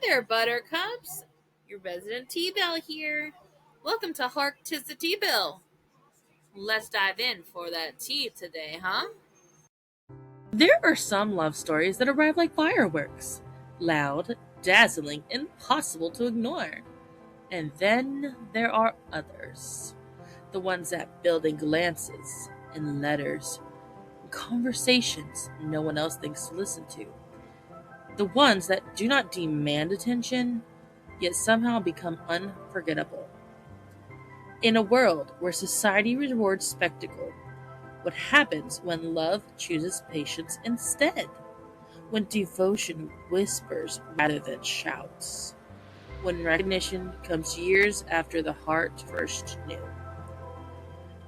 there, Buttercups. Your resident Tea Bell here. Welcome to Hark, 'tis the Tea Bell. Let's dive in for that tea today, huh? There are some love stories that arrive like fireworks, loud, dazzling, impossible to ignore. And then there are others, the ones that build in glances, in letters, in conversations no one else thinks to listen to. The ones that do not demand attention, yet somehow become unforgettable. In a world where society rewards spectacle, what happens when love chooses patience instead? When devotion whispers rather than shouts? When recognition comes years after the heart first knew?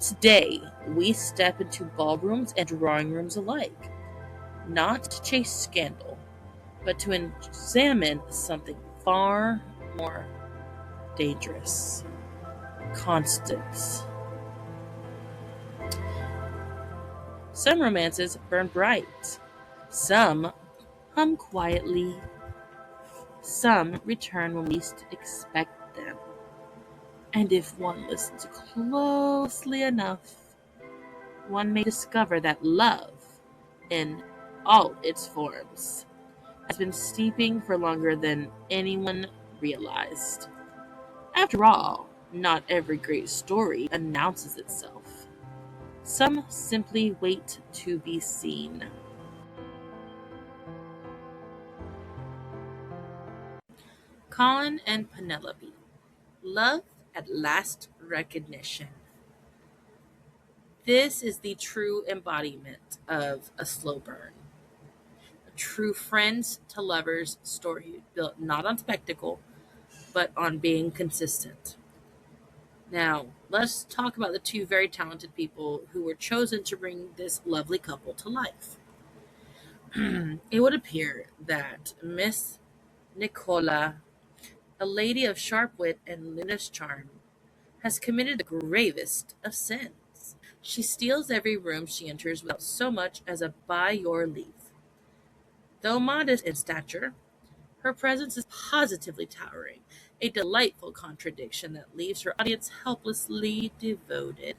Today, we step into ballrooms and drawing rooms alike, not to chase scandal, but to examine something far more dangerous: constants. Some romances burn bright, some hum quietly, some return when least expect them. And if one listens closely enough, one may discover that love, in all its forms, has been steeping for longer than anyone realized. After all, not every great story announces itself. Some simply wait to be seen. Colin and Penelope. Love at last recognition. This is the true embodiment of a slow burn. A true friends to lovers story built not on spectacle, but on being consistent. Now, let's talk about the two very talented people who were chosen to bring this lovely couple to life. It would appear that Miss Nicola, a lady of sharp wit and luminous charm, has committed the gravest of sins. She steals every room she enters without so much as a by your leave. Though modest in stature, her presence is positively towering, a delightful contradiction that leaves her audience helplessly devoted.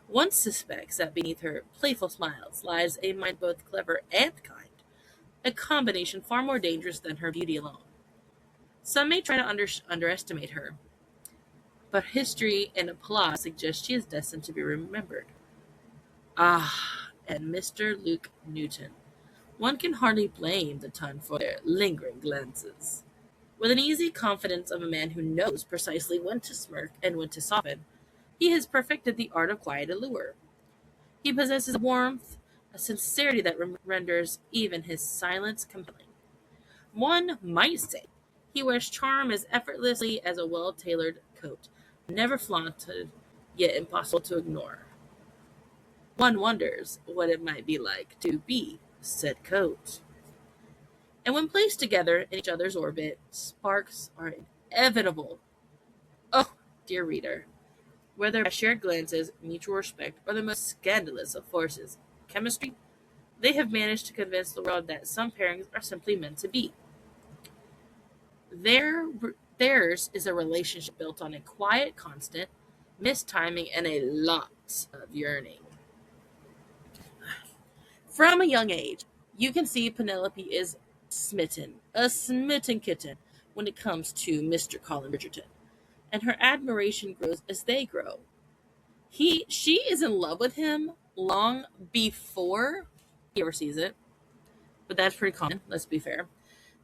One suspects that beneath her playful smiles lies a mind both clever and kind, a combination far more dangerous than her beauty alone. Some may try to underestimate her, but history and applause suggest she is destined to be remembered. Ah, and Mr. Luke Newton. One can hardly blame the ton for their lingering glances. With an easy confidence of a man who knows precisely when to smirk and when to soften, he has perfected the art of quiet allure. He possesses a warmth, a sincerity that renders even his silence compelling. One might say he wears charm as effortlessly as a well-tailored coat, never flaunted, yet impossible to ignore. One wonders what it might be like to be said coat. And when placed together in each other's orbit, sparks are inevitable. Oh, dear reader, whether by shared glances, mutual respect, or the most scandalous of forces, chemistry, they have managed to convince the world that some pairings are simply meant to be. Their, theirs is a relationship built on a quiet, constant, mistiming, and a lot of yearning. From a young age, you can see Penelope is smitten, a smitten kitten, when it comes to Mr. Colin Bridgerton, and her admiration grows as they grow. She is in love with him long before he ever sees it, but that's pretty common, let's be fair.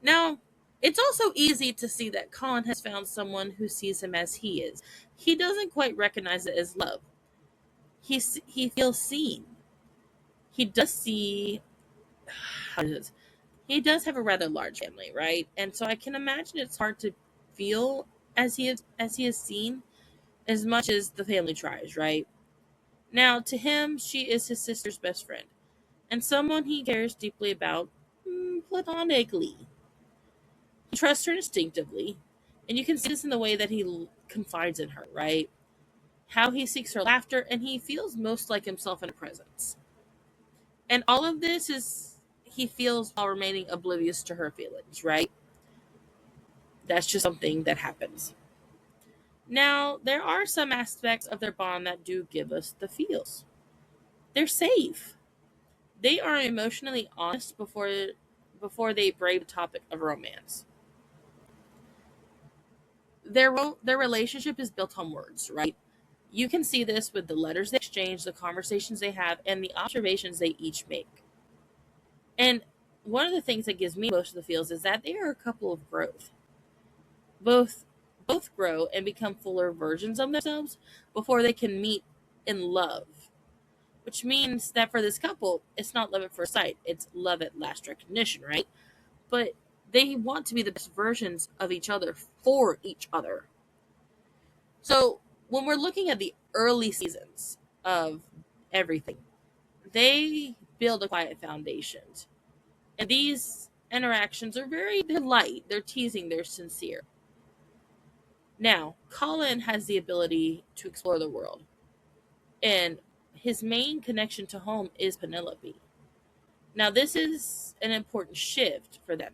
Now, it's also easy to see that Colin has found someone who sees him as he is. He doesn't quite recognize it as love. He feels seen. He does see how does this? He does have a rather large family, right? And so I can imagine it's hard to feel as he is seen as much as the family tries, right? Now, to him, she is his sister's best friend and someone he cares deeply about, platonically. He trusts her instinctively, and you can see this in the way that he confides in her, right? How he seeks her laughter, and he feels most like himself in her presence. And all of this is he feels while remaining oblivious to her feelings, right? That's just something that happens. Now, there are some aspects of their bond that do give us the feels. They're safe. They are emotionally honest before they brave the topic of romance. Their relationship is built on words, right? You can see this with the letters they exchange, the conversations they have, and the observations they each make. And one of the things that gives me most of the feels is that they are a couple of growth. Both both grow and become fuller versions of themselves before they can meet in love. Which means that for this couple, it's not love at first sight, it's love at last recognition, right? But they want to be the best versions of each other for each other. So when we're looking at the early seasons of everything, they build a quiet foundation. And these interactions are they're light, they're teasing, they're sincere. Now, Colin has the ability to explore the world, and his main connection to home is Penelope. Now, this is an important shift for them,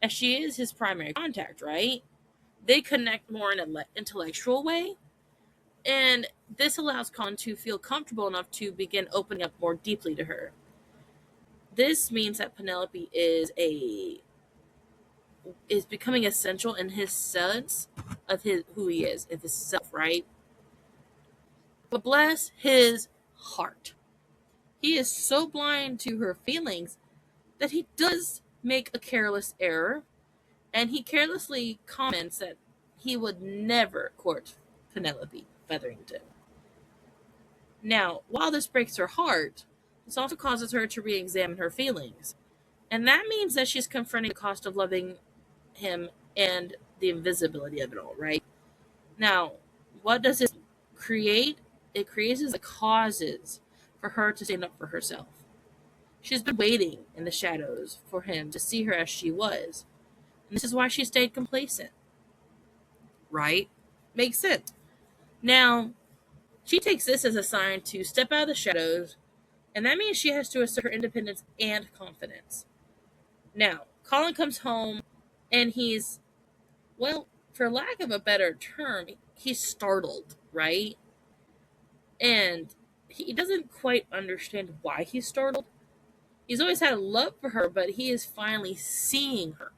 as she is his primary contact, right? They connect more in an intellectual way, and this allows Colin to feel comfortable enough to begin opening up more deeply to her. This means that Penelope is becoming essential in his sense of his who he is, of his self, right? But bless his heart. He is so blind to her feelings that he does make a careless error, and he carelessly comments that he would never court Penelope Featherington. Now, while this breaks her heart, this also causes her to re examine her feelings. And that means that she's confronting the cost of loving him and the invisibility of it all, right? Now, what does this create? It creates the causes for her to stand up for herself. She's been waiting in the shadows for him to see her as she was. And this is why she stayed complacent. Right? Makes sense. Now, she takes this as a sign to step out of the shadows, and that means she has to assert her independence and confidence. Now, Colin comes home, and he's, well, for lack of a better term, he's startled, right? And he doesn't quite understand why he's startled. He's always had a love for her, but he is finally seeing her.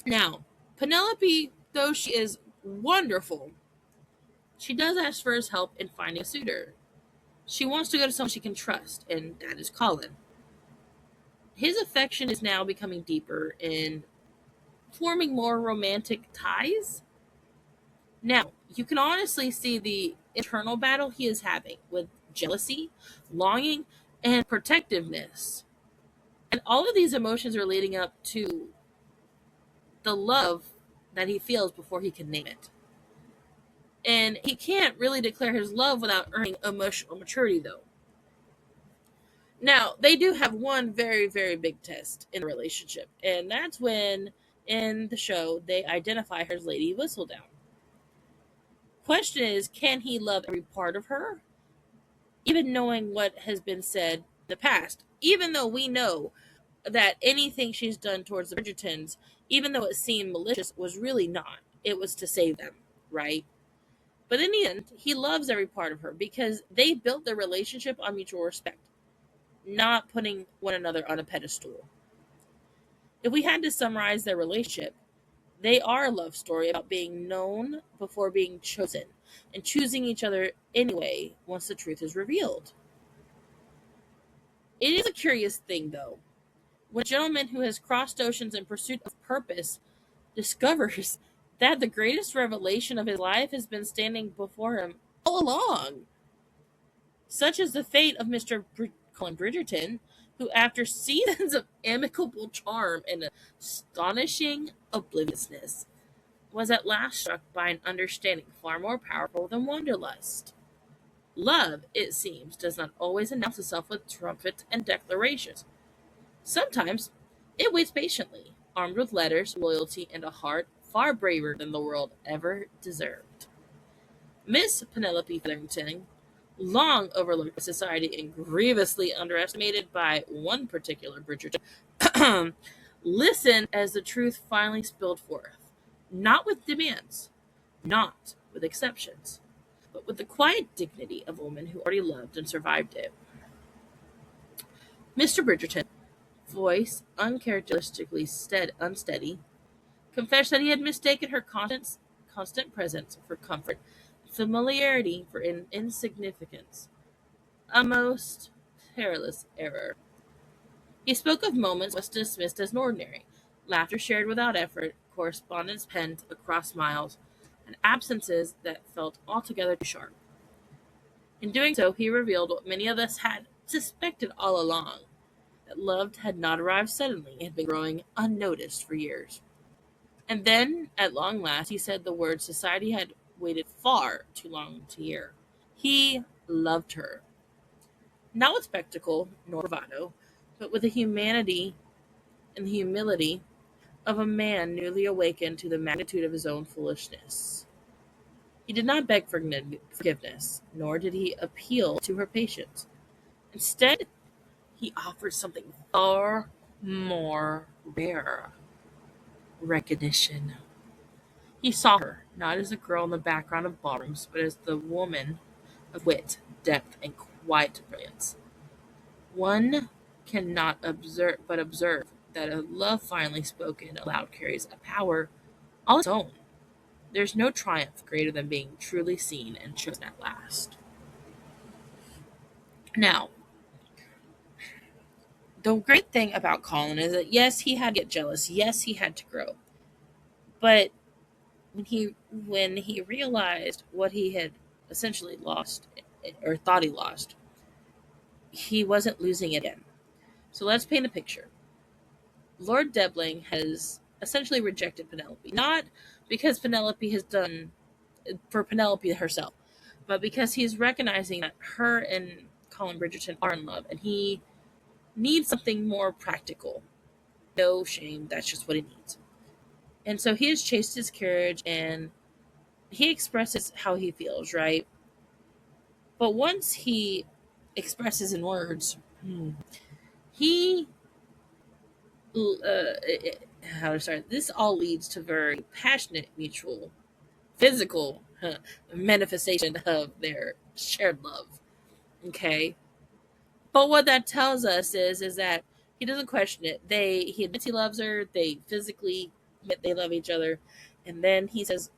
Now, Penelope, though she is wonderful, she does ask for his help in finding a suitor. She wants to go to someone she can trust, and that is Colin. His affection is now becoming deeper and forming more romantic ties. Now, you can honestly see the internal battle he is having with jealousy, longing, and protectiveness. And all of these emotions are leading up to the love that he feels before he can name it. And he can't really declare his love without earning emotional maturity, though. Now, they do have one very, very big test in the relationship, and that's when, in the show, they identify her as Lady Whistledown. Question is, can he love every part of her, even knowing what has been said in the past? Even though we know that anything she's done towards the Bridgertons, even though it seemed malicious, was really not. It was to save them, right? But in the end, he loves every part of her because they built their relationship on mutual respect, not putting one another on a pedestal. If we had to summarize their relationship, they are a love story about being known before being chosen and choosing each other anyway once the truth is revealed. It is a curious thing, though, when a gentleman who has crossed oceans in pursuit of purpose discovers that the greatest revelation of his life has been standing before him all along. Such is the fate of Mr. Colin Bridgerton, who, after seasons of amicable charm and astonishing obliviousness, was at last struck by an understanding far more powerful than wanderlust. Love, it seems, does not always announce itself with trumpets and declarations. Sometimes it waits patiently, armed with letters, loyalty, and a heart far braver than the world ever deserved. Miss Penelope Featherington, long overlooked by society and grievously underestimated by one particular Bridgerton, Listen as the truth finally spilled forth, not with demands, not with exceptions, but with the quiet dignity of a woman who already loved and survived it. Mr. Bridgerton, voice uncharacteristically unsteady, confessed that he had mistaken her constant presence for comfort, familiarity for insignificance, a most perilous error. He spoke of moments once dismissed as ordinary, laughter shared without effort, correspondence penned across miles, and absences that felt altogether too sharp. In doing so, he revealed what many of us had suspected all along, that love had not arrived suddenly and had been growing unnoticed for years. And then, at long last, he said the words society had waited far too long to hear. He loved her, not with spectacle nor bravado, but with the humanity and the humility of a man newly awakened to the magnitude of his own foolishness. He did not beg for forgiveness, nor did he appeal to her patience. Instead, he offered something far more rare: recognition. He saw her not as a girl in the background of ballrooms, but as the woman of wit, depth, and quiet brilliance. One cannot observe that a love finally spoken aloud carries a power all its own. There's no triumph greater than being truly seen and chosen at last. Now, the great thing about Colin is that yes, he had to get jealous. Yes, he had to grow. But when he realized what he had essentially lost or thought he lost, he wasn't losing it again. So let's paint a picture. Lord Debling has essentially rejected Penelope, not because Penelope has done for Penelope herself, but because he's recognizing that her and Colin Bridgerton are in love, and he needs something more practical. No shame, that's just what he needs. And so he has chased his carriage, and he expresses how he feels, right? But once he expresses in words, he how to start. This all leads to very passionate, mutual, physical manifestation of their shared love. Okay, but what that tells us is that he doesn't question it. He admits he loves her. They physically admit they love each other, and then he says,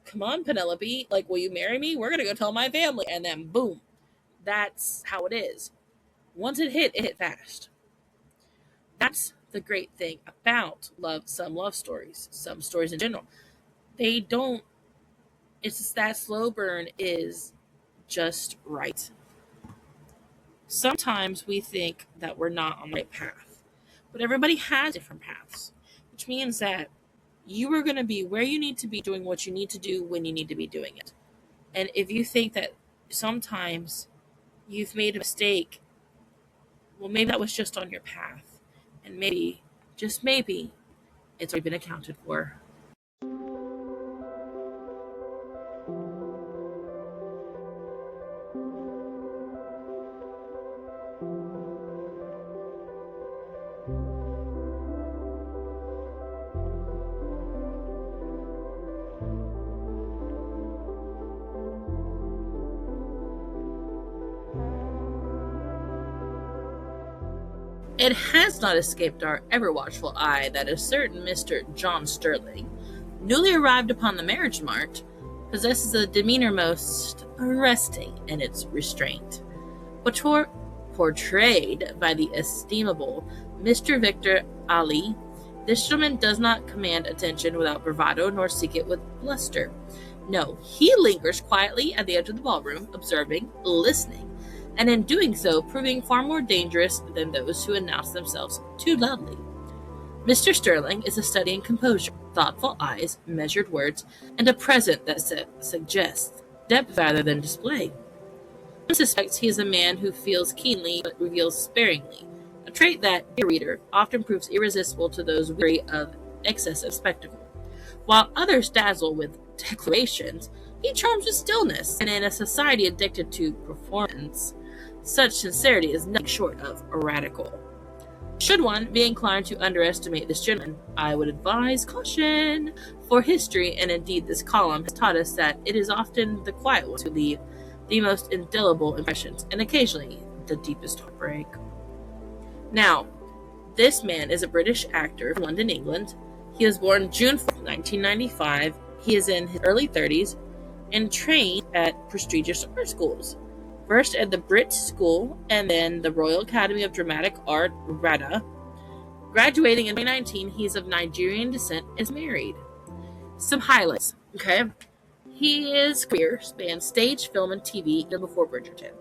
"Come on, Penelope, like, will you marry me? We're gonna go tell my family." And then boom, that's how it is. Once it hit fast. That's the great thing about some love stories, some stories in general. They don't, it's just that slow burn is just right. Sometimes we think that we're not on the right path, but everybody has different paths, which means that you are going to be where you need to be doing what you need to do when you need to be doing it. And if you think that sometimes you've made a mistake, well, maybe that was just on your path. And maybe, just maybe, it's already been accounted for. It has not escaped our ever-watchful eye that a certain Mr. John Sterling, newly arrived upon the marriage mart, possesses a demeanor most arresting in its restraint, which portrayed by the estimable Mr. Victor Ali. This gentleman does not command attention without bravado, nor seek it with bluster. No, he lingers quietly at the edge of the ballroom, observing, listening, and in doing so proving far more dangerous than those who announce themselves too loudly. Mr. Sterling is a study in composure, thoughtful eyes, measured words, and a presence that suggests depth rather than display. One suspects he is a man who feels keenly but reveals sparingly, a trait that, dear reader, often proves irresistible to those weary of excessive spectacle. While others dazzle with declarations, he charms with stillness, and in a society addicted to performance, such sincerity is nothing short of radical. Should one be inclined to underestimate this gentleman, I would advise caution, for history, and indeed this column, has taught us that it is often the quiet ones who leave the most indelible impressions, and occasionally the deepest heartbreak. Now, this man is a British actor from London, England. He was born June 4th, 1995. He is in his early 30s and trained at prestigious art schools. First at the Brit School and then the Royal Academy of Dramatic Art, RADA. Graduating in 2019, he's of Nigerian descent and is married. Some highlights, okay? His career spans stage, film, and TV even before Bridgerton.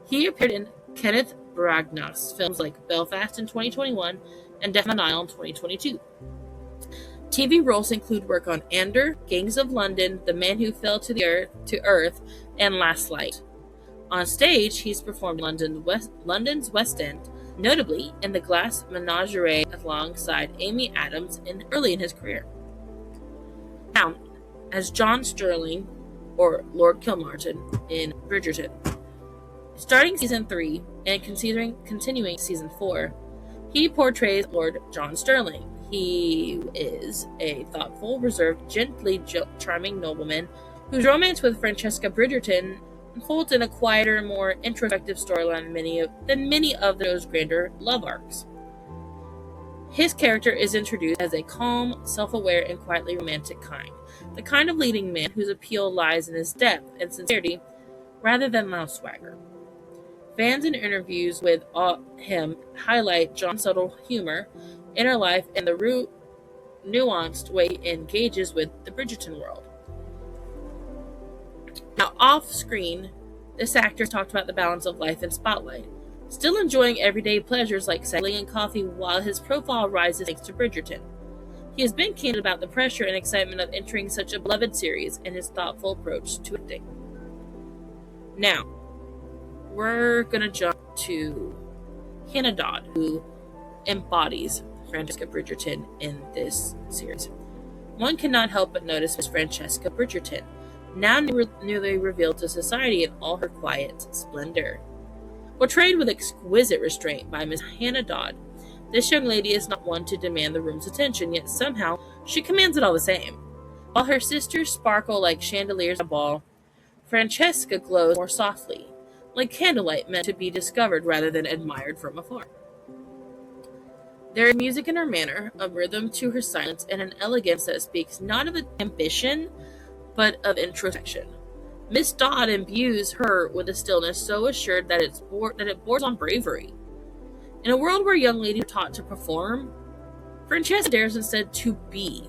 He appeared in Kenneth Branagh's films like Belfast in 2021 and Death on the Nile in 2022. TV roles include work on Ander, Gangs of London, The Man Who Fell to Earth, and Last Light. On stage, he's performed London's West End, notably in The Glass Menagerie alongside Amy Adams early in his career. Now, as John Sterling, or Lord Kilmartin, in Bridgerton. Starting season 3 and continuing season 4, he portrays Lord John Sterling. He is a thoughtful, reserved, gently charming nobleman whose romance with Francesca Bridgerton unfolds in a quieter, more introspective storyline than many of those grander love arcs. His character is introduced as a calm, self-aware, and quietly romantic kind. The kind of leading man whose appeal lies in his depth and sincerity rather than loud swagger. Fans in interviews with him highlight John's subtle humor, inner life, and the nuanced way he engages with the Bridgerton world. Now, off-screen, this actor talked about the balance of life and spotlight, still enjoying everyday pleasures like cycling and coffee while his profile rises thanks to Bridgerton. He has been candid about the pressure and excitement of entering such a beloved series and his thoughtful approach to acting. Now, we're going to jump to Hannah Dodd, who embodies Francesca Bridgerton in this series. One cannot help but notice Miss Francesca Bridgerton, now newly revealed to society in all her quiet splendor. Portrayed with exquisite restraint by Miss Hannah Dodd, this young lady is not one to demand the room's attention, yet somehow she commands it all the same. While her sisters sparkle like chandeliers at a ball, Francesca glows more softly, like candlelight meant to be discovered rather than admired from afar. There is music in her manner, a rhythm to her silence, and an elegance that speaks not of ambition, but of introspection. Miss Dodd imbues her with a stillness so assured that it borders on bravery. In a world where young ladies are taught to perform, Francesca dares instead to be.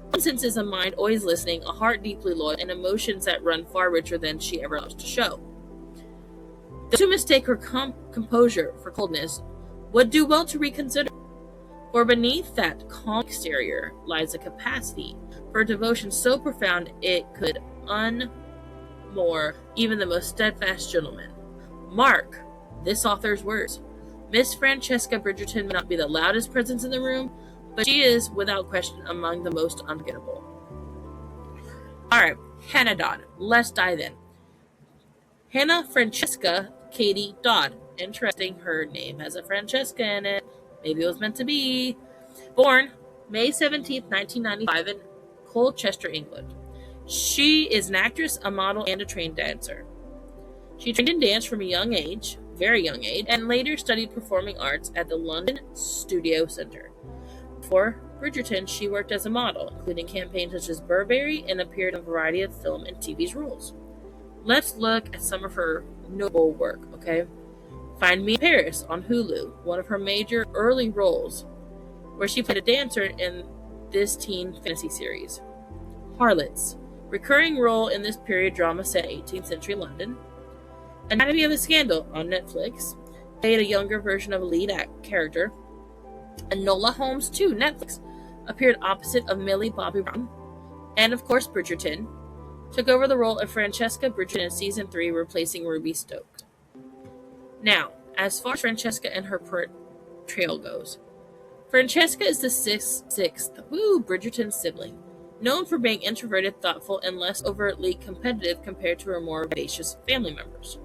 One sense is a mind always listening, a heart deeply loyal, and emotions that run far richer than she ever loves to show. Those who mistake her composure for coldness would do well to reconsider. For beneath that calm exterior lies a capacity for devotion so profound it could unmoor even the most steadfast gentleman. Mark this author's words. Miss Francesca Bridgerton may not be the loudest presence in the room, but she is, without question, among the most unforgettable. Alright, Hannah Dodd. Let's dive in. Hannah Francesca Katie Dodd. Interesting, her name has a Francesca in it. Maybe it was meant to be. Born May 17th, 1995 in Colchester, England. She is an actress, a model, and a trained dancer. She trained in dance from a young age, very young age, and later studied performing arts at the London Studio Centre. Before Bridgerton, she worked as a model, including campaigns such as Burberry, and appeared in a variety of film and TV roles. Let's look at some of her notable work, okay? Find Me in Paris on Hulu, one of her major early roles, where she played a dancer in this teen fantasy series. Harlots, recurring role in this period drama set in 18th century London. Anatomy of a Scandal on Netflix, played a younger version of a lead character. Enola Holmes 2, Netflix, appeared opposite of Millie Bobby Brown. And of course Bridgerton, took over the role of Francesca Bridgerton in season 3, replacing Ruby Stokes. Now, as far as Francesca and her portrayal goes, Francesca is the sixth Bridgerton sibling, known for being introverted, thoughtful, and less overtly competitive compared to her more vivacious family members.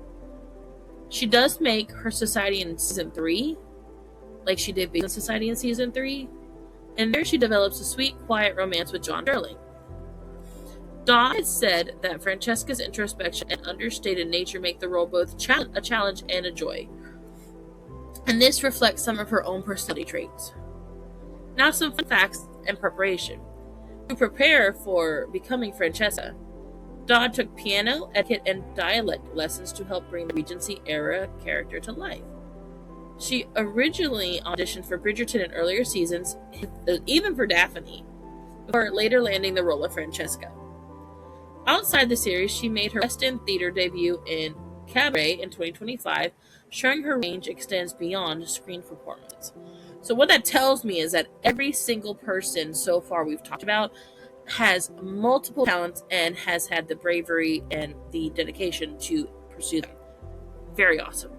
She does make her society in season 3 like she did in Society in season 3, and there she develops a sweet, quiet romance with John Sterling. Dodd said that Francesca's introspection and understated nature make the role both a challenge and a joy, and this reflects some of her own personality traits. Now some fun facts and preparation. To prepare for becoming Francesca, Dodd took piano, etiquette, and dialect lessons to help bring the Regency era character to life. She originally auditioned for Bridgerton in earlier seasons, even for Daphne, before later landing the role of Francesca. Outside the series, she made her West End theater debut in Cabaret in 2025, showing her range extends beyond screen performance. So what that tells me is that every single person so far we've talked about has multiple talents and has had the bravery and the dedication to pursue them. Very awesome.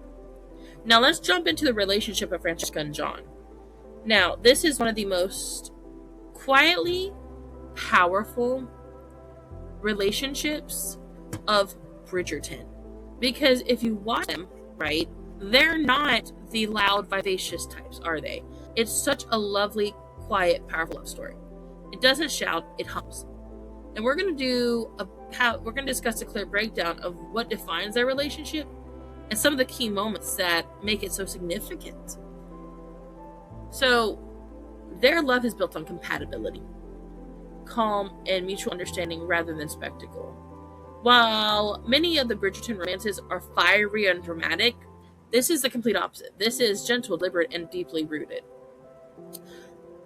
Now let's jump into the relationship of Francesca and John. Now, this is one of the most quietly powerful relationships of Bridgerton. Because if you watch them, right, they're not the loud, vivacious types, are they? It's such a lovely, quiet, powerful love story. It doesn't shout, it hums. And we're going to discuss a clear breakdown of what defines their relationship and some of the key moments that make it so significant. So, their love is built on compatibility, calm, and mutual understanding rather than spectacle. While many of the Bridgerton romances are fiery and dramatic, this is the complete opposite. This is gentle, deliberate, and deeply rooted.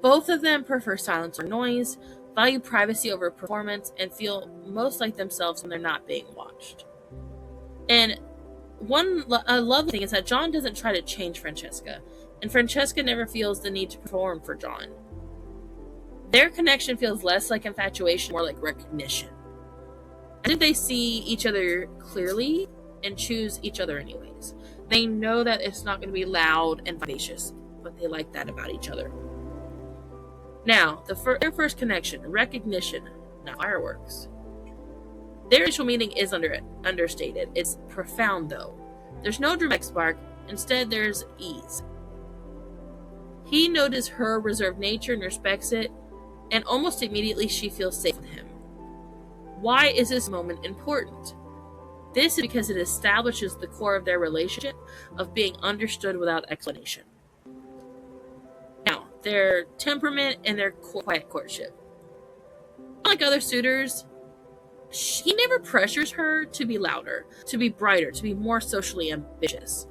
Both of them prefer silence or noise, value privacy over performance, and feel most like themselves when they're not being watched. And a lovely thing is that John doesn't try to change Francesca, and Francesca never feels the need to perform for John. Their connection feels less like infatuation, more like recognition. I think they see each other clearly and choose each other anyways. They know that it's not going to be loud and vivacious, but they like that about each other. Now, their first connection, recognition, not fireworks. Their initial meaning is understated. It's profound, though. There's no dramatic spark. Instead, there's ease. He notices her reserved nature and respects it, and almost immediately she feels safe with him. Why is this moment important? This is because it establishes the core of their relationship of being understood without explanation. Now, their temperament and their quiet courtship. Unlike other suitors, he never pressures her to be louder, to be brighter, to be more socially ambitious.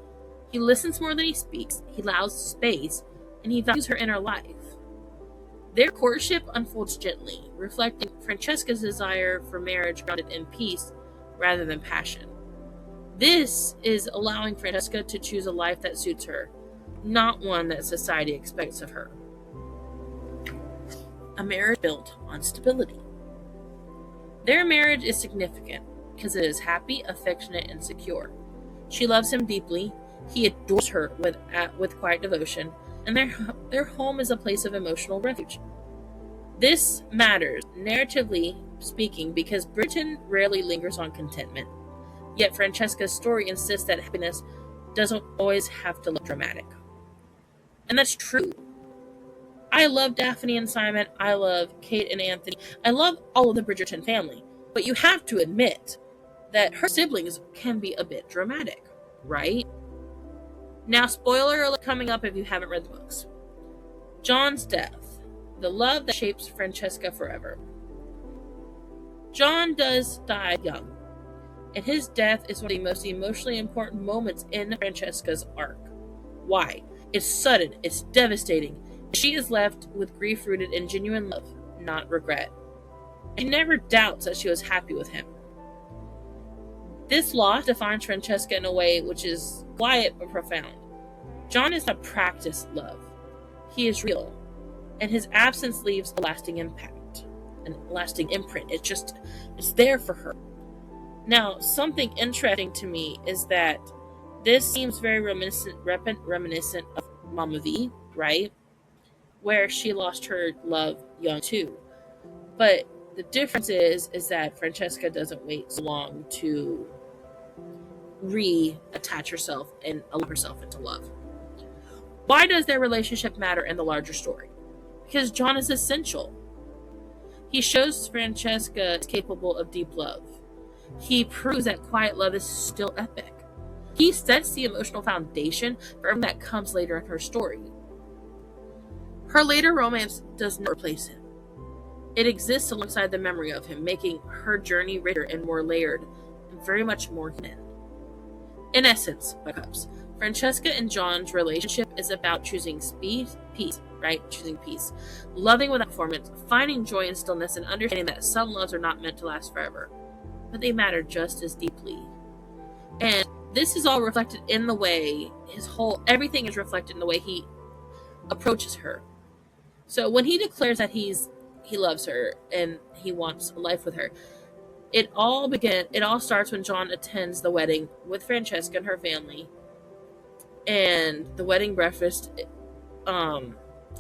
He listens more than he speaks, he allows space, and he values her inner life. Their courtship unfolds gently, reflecting Francesca's desire for marriage grounded in peace rather than passion. This is allowing Francesca to choose a life that suits her, not one that society expects of her. A marriage built on stability. Their marriage is significant because it is happy, affectionate, and secure. She loves him deeply, he adores her with quiet devotion, and their home is a place of emotional refuge. This matters, narratively speaking, because Bridgerton rarely lingers on contentment. Yet Francesca's story insists that happiness doesn't always have to look dramatic. And that's true. I love Daphne and Simon. I love Kate and Anthony. I love all of the Bridgerton family. But you have to admit that her siblings can be a bit dramatic, right? Now, spoiler alert coming up if you haven't read the books. John's death. The love that shapes Francesca forever. John does die young, and his death is one of the most emotionally important moments in Francesca's arc. Why? It's sudden, it's devastating. She is left with grief rooted in genuine love, not regret. She never doubts that she was happy with him. This loss defines Francesca in a way which is quiet but profound. John is not practiced love. He is real, and his absence leaves a lasting impact, a lasting imprint. It's there for her. Now, something interesting to me is that this seems very reminiscent of Mama V, right? Where she lost her love young too. But the difference is that Francesca doesn't wait so long to reattach herself and allow herself into love. Why does their relationship matter in the larger story? Because John is essential. He shows Francesca is capable of deep love. He proves that quiet love is still epic. He sets the emotional foundation for everything that comes later in her story. Her later romance does not replace him. It exists alongside the memory of him, making her journey richer and more layered, and very much more human. In essence, buttercups, Francesca and John's relationship is about choosing peace, right? Choosing peace. Loving without performance, finding joy in stillness, and understanding that some loves are not meant to last forever, but they matter just as deeply. And this is all reflected in the way everything is reflected in the way he approaches her. So when he declares that he loves her and he wants a life with her, it all starts when John attends the wedding with Francesca and her family, and the wedding breakfast.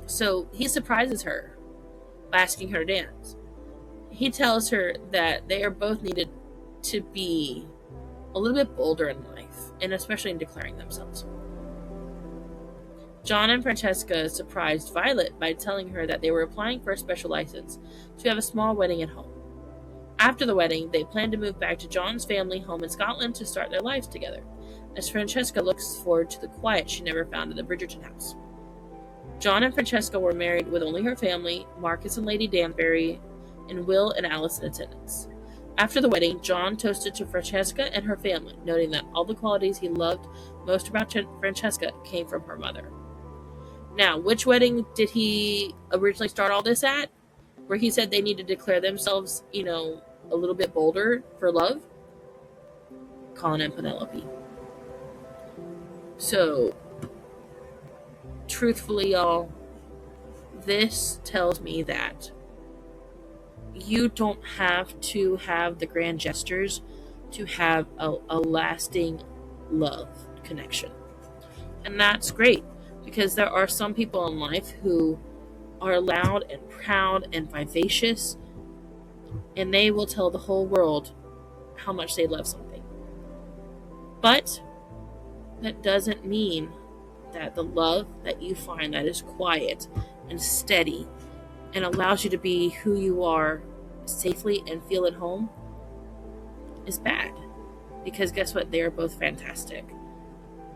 So he surprises her by asking her to dance. He tells her that they are both needed to be a little bit bolder in life, and especially in declaring themselves. John and Francesca surprised Violet by telling her that they were applying for a special license to have a small wedding at home. After the wedding, they plan to move back to John's family home in Scotland to start their lives together, as Francesca looks forward to the quiet she never found in the Bridgerton house. John and Francesca were married with only her family, Marcus and Lady Danbury, and Will and Alice in attendance. After the wedding, John toasted to Francesca and her family, noting that all the qualities he loved most about Francesca came from her mother. Now, which wedding did he originally start all this at? Where he said they need to declare themselves, a little bit bolder for love? Colin and Penelope. So, truthfully, y'all, this tells me that you don't have to have the grand gestures to have a lasting love connection. And that's great, because there are some people in life who are loud and proud and vivacious, and they will tell the whole world how much they love something. But that doesn't mean that the love that you find that is quiet and steady and allows you to be who you are safely and feel at home is bad. Because guess what? They are both fantastic.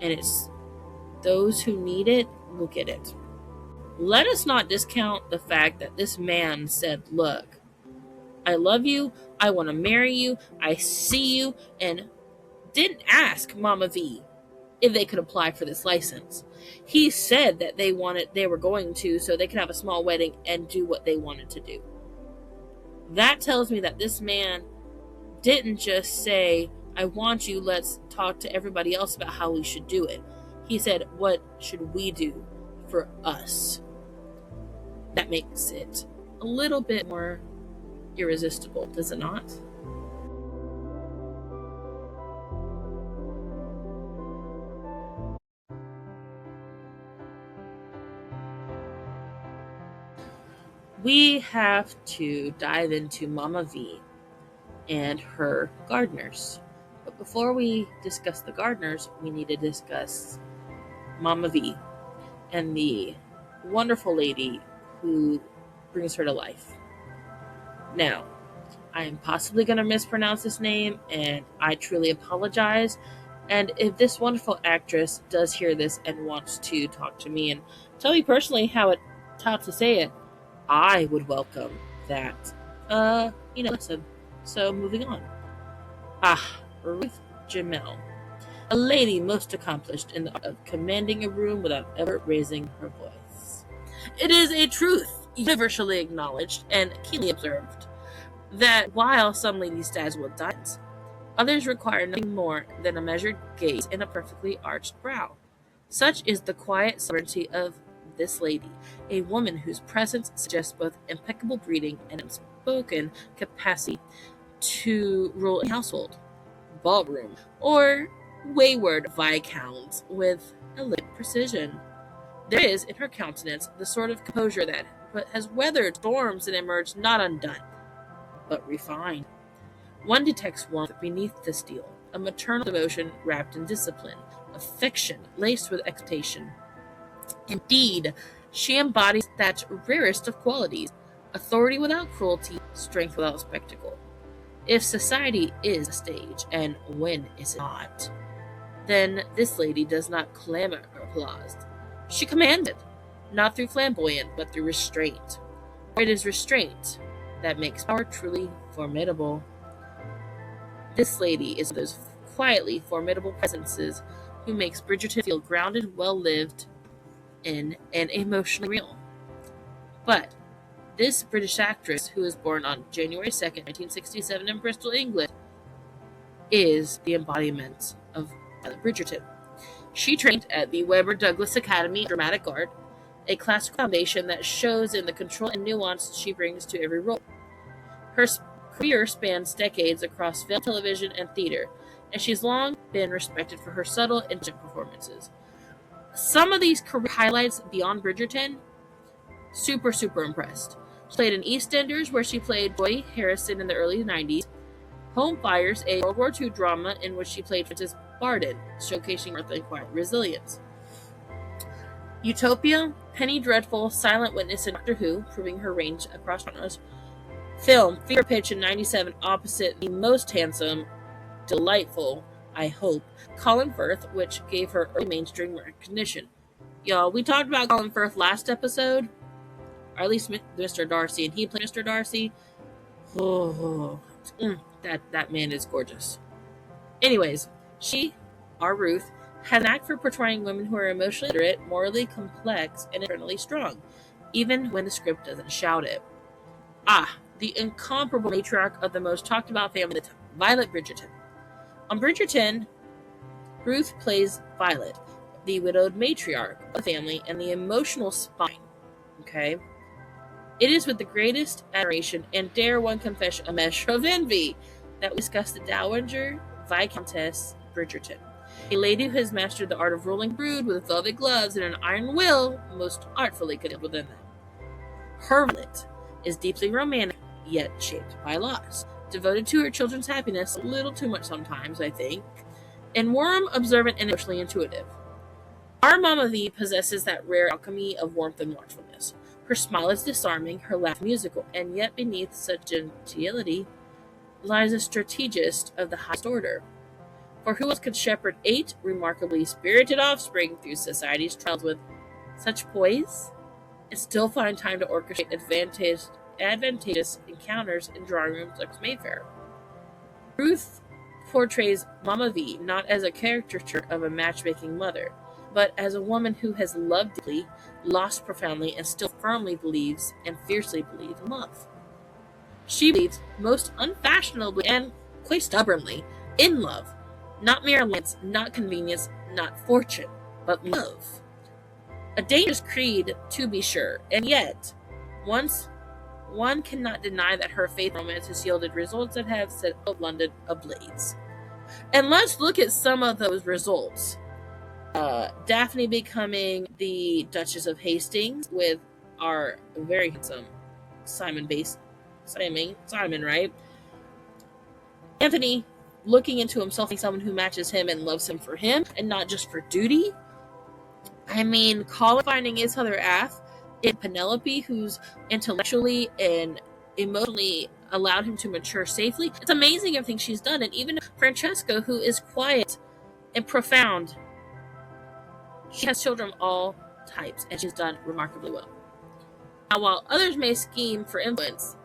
And it's those who need it will get it. Let us not discount the fact that this man said, look, I love you, I want to marry you, I see you, and didn't ask Mama V if they could apply for this license. He said that they were going to, so they could have a small wedding and do what they wanted to do. That tells me that this man didn't just say, I want you, let's talk to everybody else about how we should do it. He said, what should we do for us? That makes it a little bit more irresistible, does it not? We have to dive into Mama V and her gardeners. But before we discuss the gardeners, we need to discuss Mama V and the wonderful lady who brings her to life. Now, I am possibly going to mispronounce this name, and I truly apologize. And if this wonderful actress does hear this and wants to talk to me and tell me personally how to say it, I would welcome that. Listen. So moving on. Ruth Jamel, a lady most accomplished in the art of commanding a room without ever raising her voice. It is a truth universally acknowledged and keenly observed that while some ladies dazzle with diamonds, others require nothing more than a measured gaze and a perfectly arched brow. Such is the quiet sovereignty of this lady, a woman whose presence suggests both impeccable breeding and unspoken capacity to rule a household, ballroom, or wayward viscounts with elegant precision. There is in her countenance the sort of composure that has weathered storms and emerged not undone, but refined. One detects warmth beneath the steel, a maternal devotion wrapped in discipline, affection laced with expectation. Indeed, she embodies that rarest of qualities: authority without cruelty, strength without spectacle. If society is a stage, and when is it not, then this lady does not clamor applause. She commands it, not through flamboyant, but through restraint. For it is restraint that makes power truly formidable. This lady is one of those quietly formidable presences who makes Bridgerton feel grounded, well-lived in, and emotionally real. But this British actress, who was born on January 2nd, 1967 in Bristol, England, is the embodiment of Violet Bridgerton. She trained at the Webber Douglas Academy of Dramatic Art, a classical foundation that shows in the control and nuance she brings to every role. Her career spans decades across film, television, and theater, and she's long been respected for her subtle, intimate performances. Some of these career highlights beyond Bridgerton, super impressed. She played in EastEnders, where she played Joy Harrison in the early 90s. Home Fires, a World War II drama in which she played Frances Bardon, showcasing her and quiet resilience. Utopia, Penny Dreadful, Silent Witness, and Doctor Who, proving her range across genres. Film, Fever Pitch in 97, opposite the most handsome, delightful, I hope, Colin Firth, which gave her early mainstream recognition. Y'all, we talked about Colin Firth last episode, or at least Mr. Darcy, and he played Mr. Darcy. Oh, that man is gorgeous. Anyways, she, our Ruth, has an knack for portraying women who are emotionally literate, morally complex, and internally strong, even when the script doesn't shout it. The incomparable matriarch of the most talked about family, Violet Bridgerton. On Bridgerton, Ruth plays Violet, the widowed matriarch of the family and the emotional spine. Okay? It is with the greatest admiration and, dare one confess, a measure of envy that we discuss the Dowager Viscountess Bridgerton, a lady who has mastered the art of ruling brood with velvet gloves and an iron will most artfully concealed within them. Her Violet is deeply romantic, yet shaped by loss, devoted to her children's happiness, a little too much sometimes, I think, and warm, observant, and emotionally intuitive. Our Mama V possesses that rare alchemy of warmth and watchfulness. Her smile is disarming, her laugh musical, and yet beneath such gentility lies a strategist of the highest order. For who else could shepherd 8 remarkably spirited offspring through society's trials with such poise, and still find time to orchestrate advantageous encounters in drawing rooms like Mayfair? Ruth portrays Mama V not as a caricature of a matchmaking mother, but as a woman who has loved deeply, lost profoundly, and still firmly believes and fiercely believes in love. She believes most unfashionably and quite stubbornly in love, not mere alliance, not convenience, not fortune, but love. A dangerous creed, to be sure, and yet, once one cannot deny that her faith in romance has yielded results that have set London ablaze. And let's look at some of those results. Daphne becoming the Duchess of Hastings with our very handsome Simon, right? Anthony looking into himself as someone who matches him and loves him for him and not just for duty. I mean, Colin finding his other half in Penelope, who's intellectually and emotionally allowed him to mature safely. It's amazing everything she's done. And even Francesca, who is quiet and profound, she has children of all types, and she's done remarkably well. Now, while others may scheme for influence,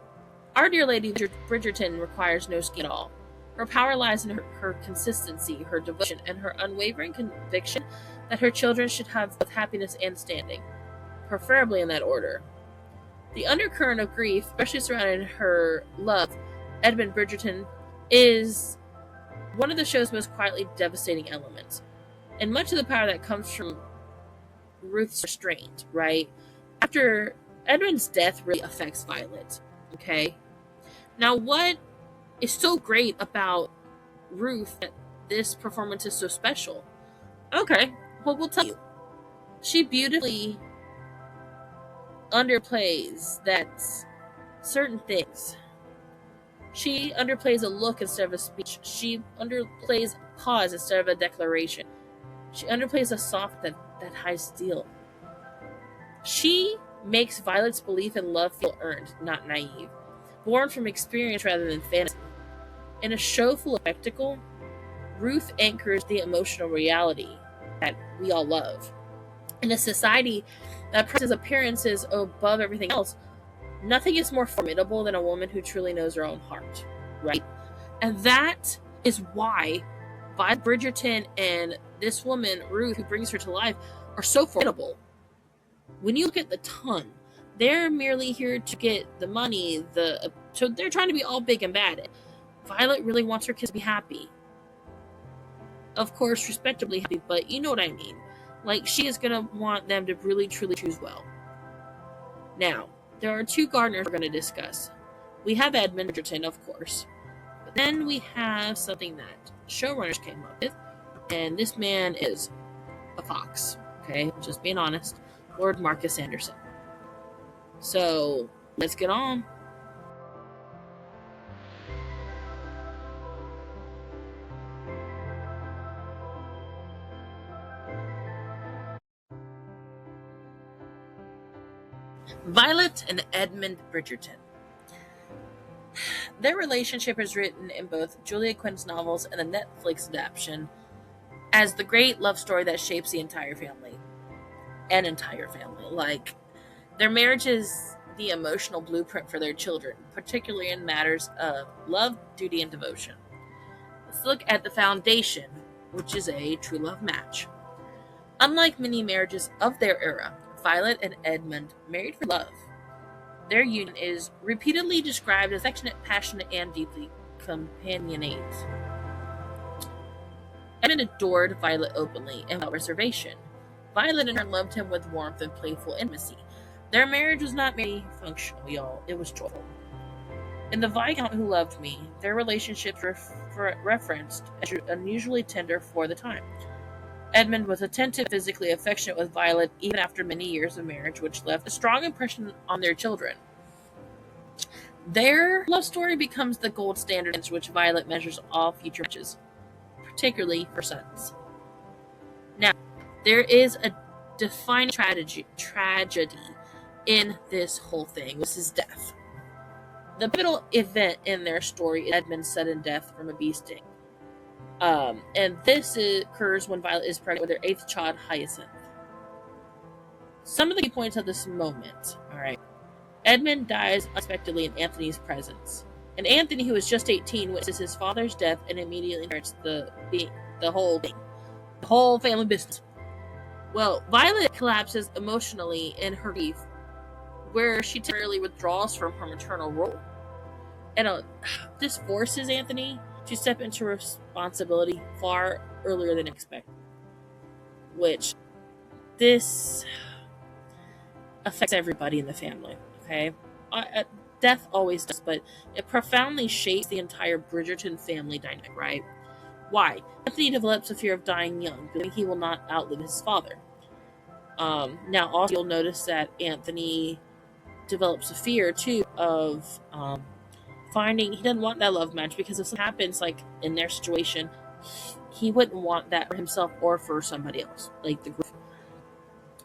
our dear Lady Bridgerton requires no scheme at all. Her power lies in her consistency, her devotion, and her unwavering conviction that her children should have both happiness and standing, preferably in that order. The undercurrent of grief, especially surrounding her love, Edmund Bridgerton, is one of the show's most quietly devastating elements. And much of the power that comes from Ruth's restraint, right? After Edmund's death really affects Violet, okay? Now, what is so great about Ruth that this performance is so special? Okay, well, we'll tell you. She beautifully underplays that certain things. She underplays a look instead of a speech. She underplays a pause instead of a declaration. She underplays a soft that high steel. She makes Violet's belief in love feel earned, not naive, born from experience rather than fantasy. In a show full of spectacle, Ruth anchors the emotional reality that we all love. In a society that prizes appearances above everything else, nothing is more formidable than a woman who truly knows her own heart, right? And that is why Violet Bridgerton and this woman, Ruth, who brings her to life, are so formidable. When you look at the ton, they're merely here to get the money, so they're trying to be all big and bad. Violet really wants her kids to be happy. Of course, respectably happy, but you know what I mean. Like, she is going to want them to really, truly choose well. Now, there are two gardeners we're going to discuss. We have Edmund Bridgerton, of course. But then we have something that showrunners came up with, and this man is a fox, okay? Just being honest. Lord Marcus Anderson. So, let's get on. Violet and Edmund Bridgerton. Their relationship is written in both Julia Quinn's novels and the Netflix adaptation as the great love story that shapes the entire family. An entire family. Like, their marriage is the emotional blueprint for their children, particularly in matters of love, duty, and devotion. Let's look at the foundation, which is a true love match. Unlike many marriages of their era, Violet and Edmund married for love. Their union is repeatedly described as affectionate, passionate, and deeply companionate. Edmund adored Violet openly and without reservation. Violet in turn loved him with warmth and playful intimacy. Their marriage was not merely functional, y'all. It was joyful. In The Viscount Who Loved Me, their relationships were referenced as unusually tender for the time. Edmund was attentive, physically affectionate with Violet even after many years of marriage, which left a strong impression on their children. Their love story becomes the gold standard against which Violet measures all future matches, particularly for sons. Now, there is a defining tragedy in this whole thing. This is death. The pivotal event in their story is Edmund's sudden death from a bee sting. And this occurs when Violet is pregnant with her 8th child, Hyacinth. Some of the key points of this moment, alright. Edmund dies unexpectedly in Anthony's presence. And Anthony, who is just 18, witnesses his father's death and immediately inherits the whole thing. The whole family business. Well, Violet collapses emotionally in her grief, where she temporarily withdraws from her maternal role. And this forces Anthony to step into responsibility far earlier than expected. Which, this affects everybody in the family, okay? Death always does, but it profoundly shapes the entire Bridgerton family dynamic, right? Why? Anthony develops a fear of dying young, believing he will not outlive his father. Now, also, you'll notice that Anthony develops a fear, too, of finding he doesn't want that love match, because if something happens, like in their situation, he wouldn't want that for himself or for somebody else, like the group.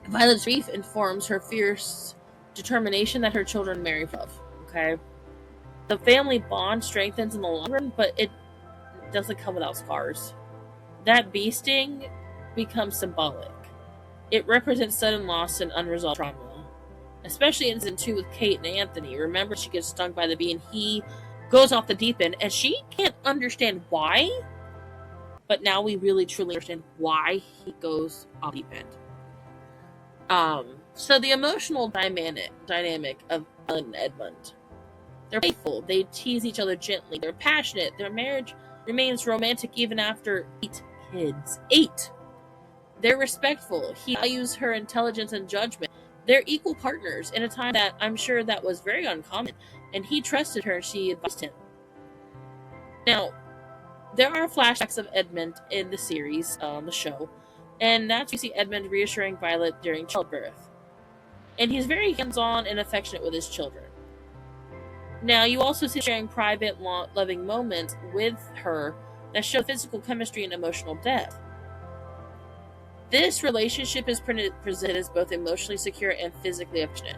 Violet's grief informs her fierce determination that her children marry for love. Okay, the family bond strengthens in the long run, but it doesn't come without scars. That bee sting becomes symbolic. It represents sudden loss and unresolved trauma. Especially in season 2 with Kate and Anthony. Remember, she gets stung by the bee and he goes off the deep end, and she can't understand why. But now we really truly understand why he goes off the deep end. So the emotional dynamic of Violet and Edmund. They're playful, they tease each other gently, they're passionate, their marriage remains romantic even after 8 kids. 8! They're respectful, he values her intelligence and judgment. They're equal partners in a time that I'm sure that was very uncommon, and he trusted her and she advised him. Now, there are flashbacks of Edmund in the series, the show, and that's you see Edmund reassuring Violet during childbirth. And he's very hands-on and affectionate with his children. Now, you also see sharing private, loving moments with her that show physical chemistry and emotional depth. This relationship is presented as both emotionally secure and physically affectionate.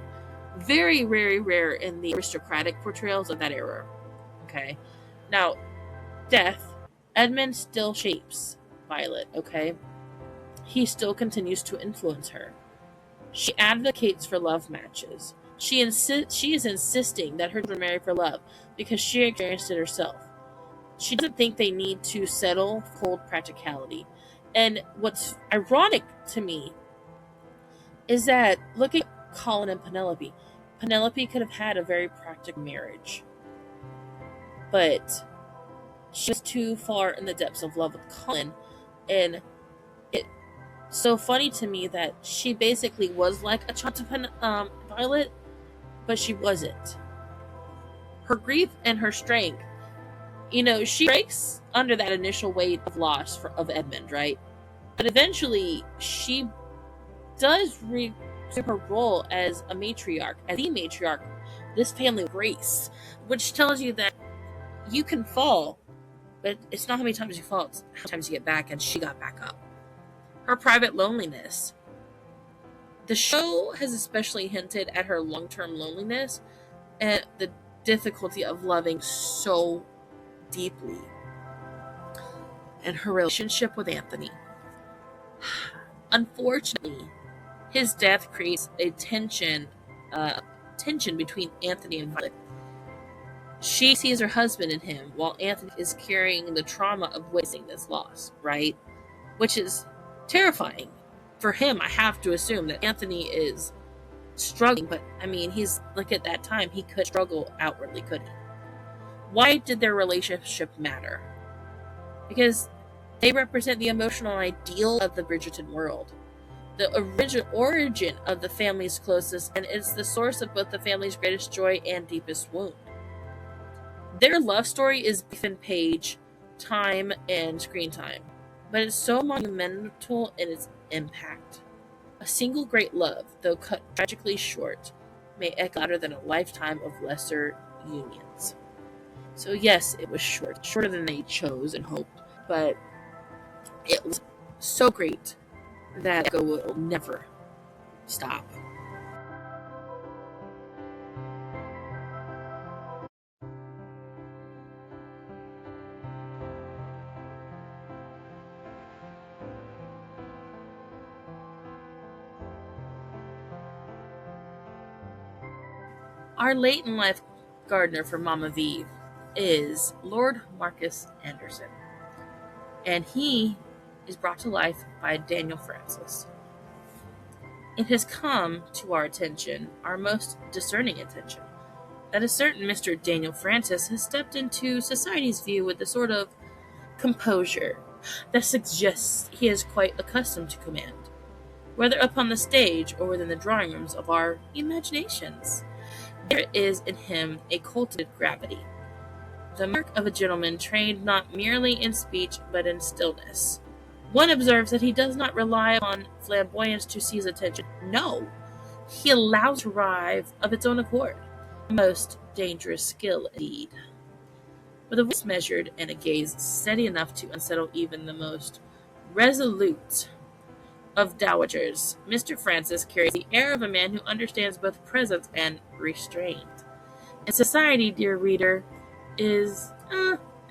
Very, very rare in the aristocratic portrayals of that era. Okay. Now, death, Edmund still shapes Violet, okay? He still continues to influence her. She advocates for love matches. She is insisting that her children marry for love because she experienced it herself. She doesn't think they need to settle cold practicality. And what's ironic to me is that look at Colin and Penelope. Penelope could have had a very practical marriage, but she was too far in the depths of love with Colin, and it's so funny to me that she basically was like a child to Violet, but she wasn't. Her grief and her strength, she breaks under that initial weight of loss of Edmund, right? But eventually, she does resume her role as a matriarch, as the matriarch, this family race, which tells you that you can fall, but it's not how many times you fall, it's how many times you get back, and she got back up. Her private loneliness. The show has especially hinted at her long-term loneliness and the difficulty of loving so deeply. And her relationship with Anthony. Unfortunately, his death creates a tension between Anthony and Violet. She sees her husband in him, while Anthony is carrying the trauma of witnessing this loss, right? Which is terrifying. For him, I have to assume that Anthony is struggling, but he's like at that time, he could struggle outwardly, couldn't he? Why did their relationship matter? Because they represent the emotional ideal of the Bridgerton world. The original origin of the family's closest, and it's the source of both the family's greatest joy and deepest wound. Their love story is beef and page, time, and screen time, but it's so monumental in its impact. A single great love, though cut tragically short, may echo louder than a lifetime of lesser unions. So yes, it was shorter than they chose and hoped, but it was so great that it will never stop. Our late-in-life gardener for Mama V is Lord Marcus Anderson, and he is brought to life by Daniel Francis. It has come to our attention, our most discerning attention, that a certain Mr. Daniel Francis has stepped into society's view with a sort of composure that suggests he is quite accustomed to command, whether upon the stage or within the drawing rooms of our imaginations. There is in him a cultivated gravity, the mark of a gentleman trained not merely in speech but in stillness. One observes that he does not rely upon flamboyance to seize attention. No, he allows it to arrive of its own accord. A most dangerous skill indeed. With a voice measured and a gaze steady enough to unsettle even the most resolute of dowagers, Mr. Francis carries the air of a man who understands both presence and restraint. And society, dear reader, is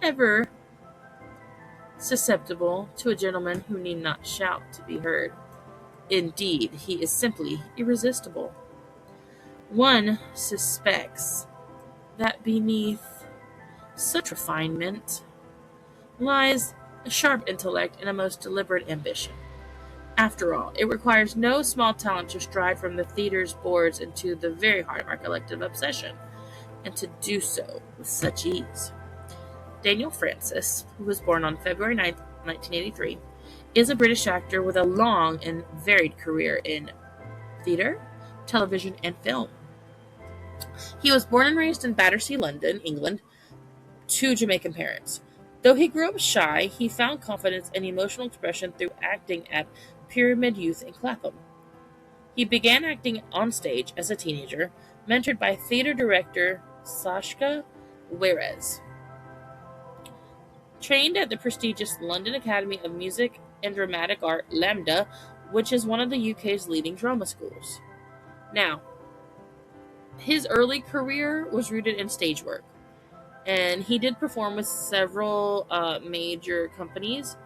ever susceptible to a gentleman who need not shout to be heard. Indeed, he is simply irresistible. One suspects that beneath such refinement lies a sharp intellect and a most deliberate ambition. After all, it requires no small talent to stride from the theater's boards into the very heart of our collective obsession, and to do so with such ease. Daniel Francis, who was born on February 9th, 1983, is a British actor with a long and varied career in theater, television, and film. He was born and raised in Battersea, London, England, to Jamaican parents. Though he grew up shy, he found confidence and emotional expression through acting at Pyramid Youth in Clapham. He began acting on stage as a teenager, mentored by theater director Sasha Werez. Trained at the prestigious London Academy of Music and dramatic art LAMDA, which is one of the UK's leading drama schools. Now, his early career was rooted in stage work, and he did perform with several major companies.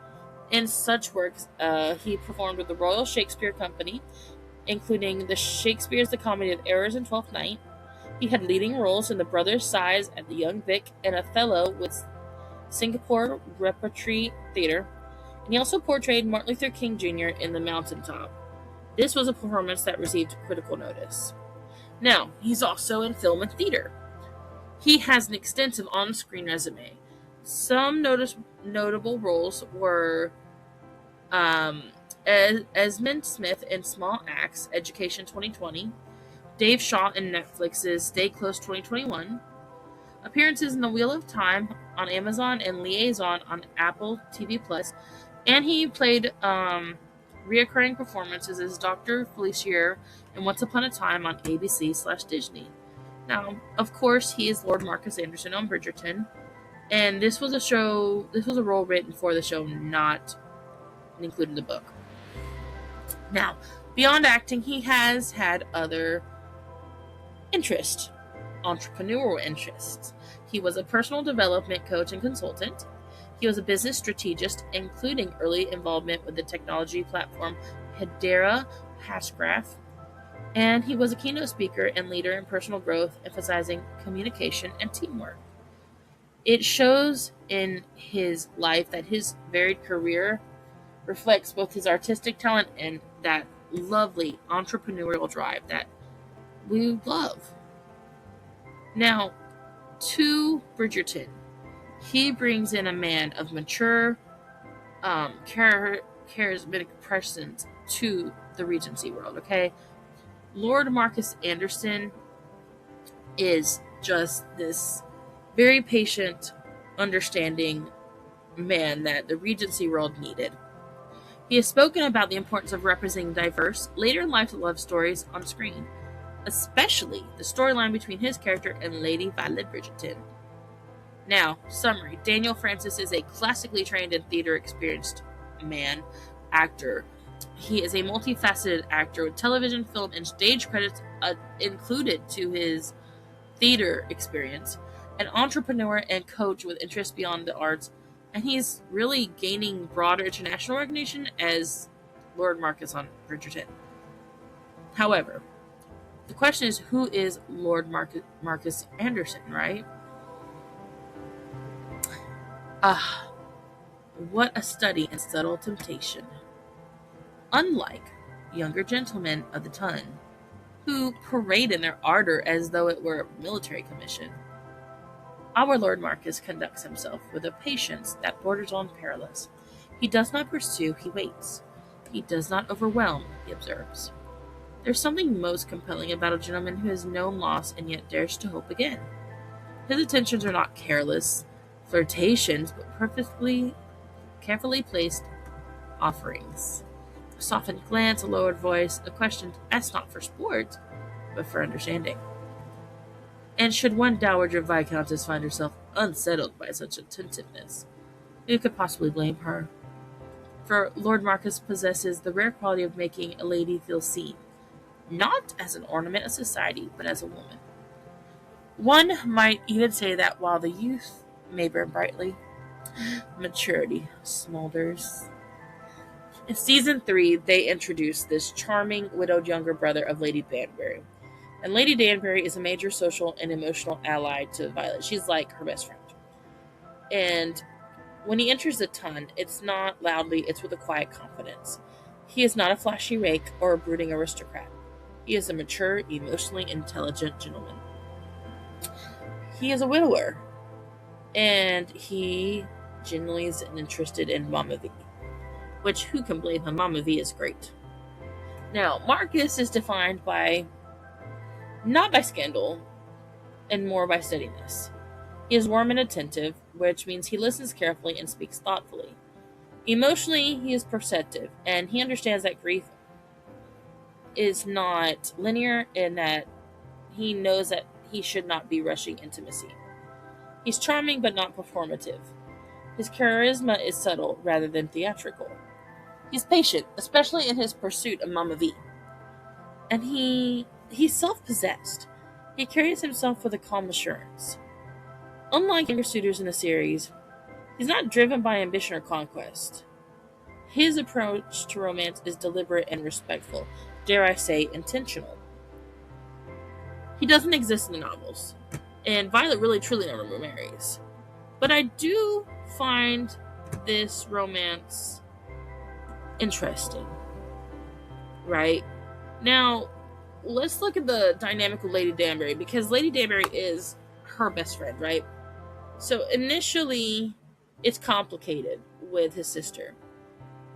In such works, he performed with the Royal Shakespeare Company, including the Shakespeare's The Comedy of Errors and Twelfth Night. He had leading roles in The Brothers' Sighs at the Young Vic and Othello with Singapore Repertory Theatre, and he also portrayed Martin Luther King Jr. in The Mountaintop. This was a performance that received critical notice. Now, he's also in film and theater. He has an extensive on-screen resume. Some notable roles were Esmond Smith in Small Axe, Education 2020, Dave Shaw in Netflix's Stay Close 2021, appearances in The Wheel of Time on Amazon and Liaison on Apple TV Plus, and he played reoccurring performances as Dr. Felicier in Once Upon a Time on ABC/Disney. Now, of course, he is Lord Marcus Anderson on Bridgerton, and this was a role written for the show, not included in the book. Now, beyond acting, he has had other interests, entrepreneurial interests. He was a personal development coach and consultant. He was a business strategist, including early involvement with the technology platform Hedera Hashgraph. And he was a keynote speaker and leader in personal growth, emphasizing communication and teamwork. It shows in his life that his varied career reflects both his artistic talent and that lovely entrepreneurial drive that we love. Now, to Bridgerton, he brings in a man of mature, charismatic presence to the Regency world, okay? Lord Marcus Anderson is just this very patient, understanding man that the Regency world needed. He has spoken about the importance of representing diverse, later-in-life love stories on screen, especially the storyline between his character and Lady Violet Bridgerton. Now, summary. Daniel Francis is a classically trained and theater experienced actor. He is a multifaceted actor with television, film, and stage credits included to his theater experience, an entrepreneur and coach with interests beyond the arts, and he's really gaining broader international recognition as Lord Marcus on Bridgerton. However, the question is, who is Lord Marcus Anderson, right? What a study in subtle temptation. Unlike younger gentlemen of the ton, who parade in their ardor as though it were a military commission, our Lord Marcus conducts himself with a patience that borders on perilous. He does not pursue, he waits. He does not overwhelm, he observes. There's something most compelling about a gentleman who has known loss and yet dares to hope again. His attentions are not careless flirtations, but perfectly, carefully placed offerings. A softened glance, a lowered voice, a question asked not for sport, but for understanding. And should one dowager viscountess find herself unsettled by such attentiveness, who could possibly blame her? For Lord Marcus possesses the rare quality of making a lady feel seen, not as an ornament of society, but as a woman. One might even say that while the youth may burn brightly, maturity smolders. In season 3, they introduce this charming, widowed younger brother of Lady Danbury. And Lady Danbury is a major social and emotional ally to Violet. She's like her best friend. And when he enters the ton, it's not loudly, it's with a quiet confidence. He is not a flashy rake or a brooding aristocrat. He is a mature, emotionally intelligent gentleman. He is a widower, and he genuinely is interested in Mama V, which who can blame him? Mama V is great. Now, Marcus is defined by not by scandal, and more by steadiness. He is warm and attentive, which means he listens carefully and speaks thoughtfully. Emotionally, he is perceptive, and he understands that grief is not linear and that he knows that he should not be rushing intimacy. He's charming but not performative. His charisma is subtle rather than theatrical. He's patient, especially in his pursuit of Mama V. And he's self-possessed. He carries himself with a calm assurance. Unlike younger suitors in the series, he's not driven by ambition or conquest. His approach to romance is deliberate and respectful, dare I say, intentional. He doesn't exist in the novels, and Violet really truly never marries. But I do find this romance interesting, right? Now, let's look at the dynamic of Lady Danbury, because Lady Danbury is her best friend, right? So initially, it's complicated with his sister.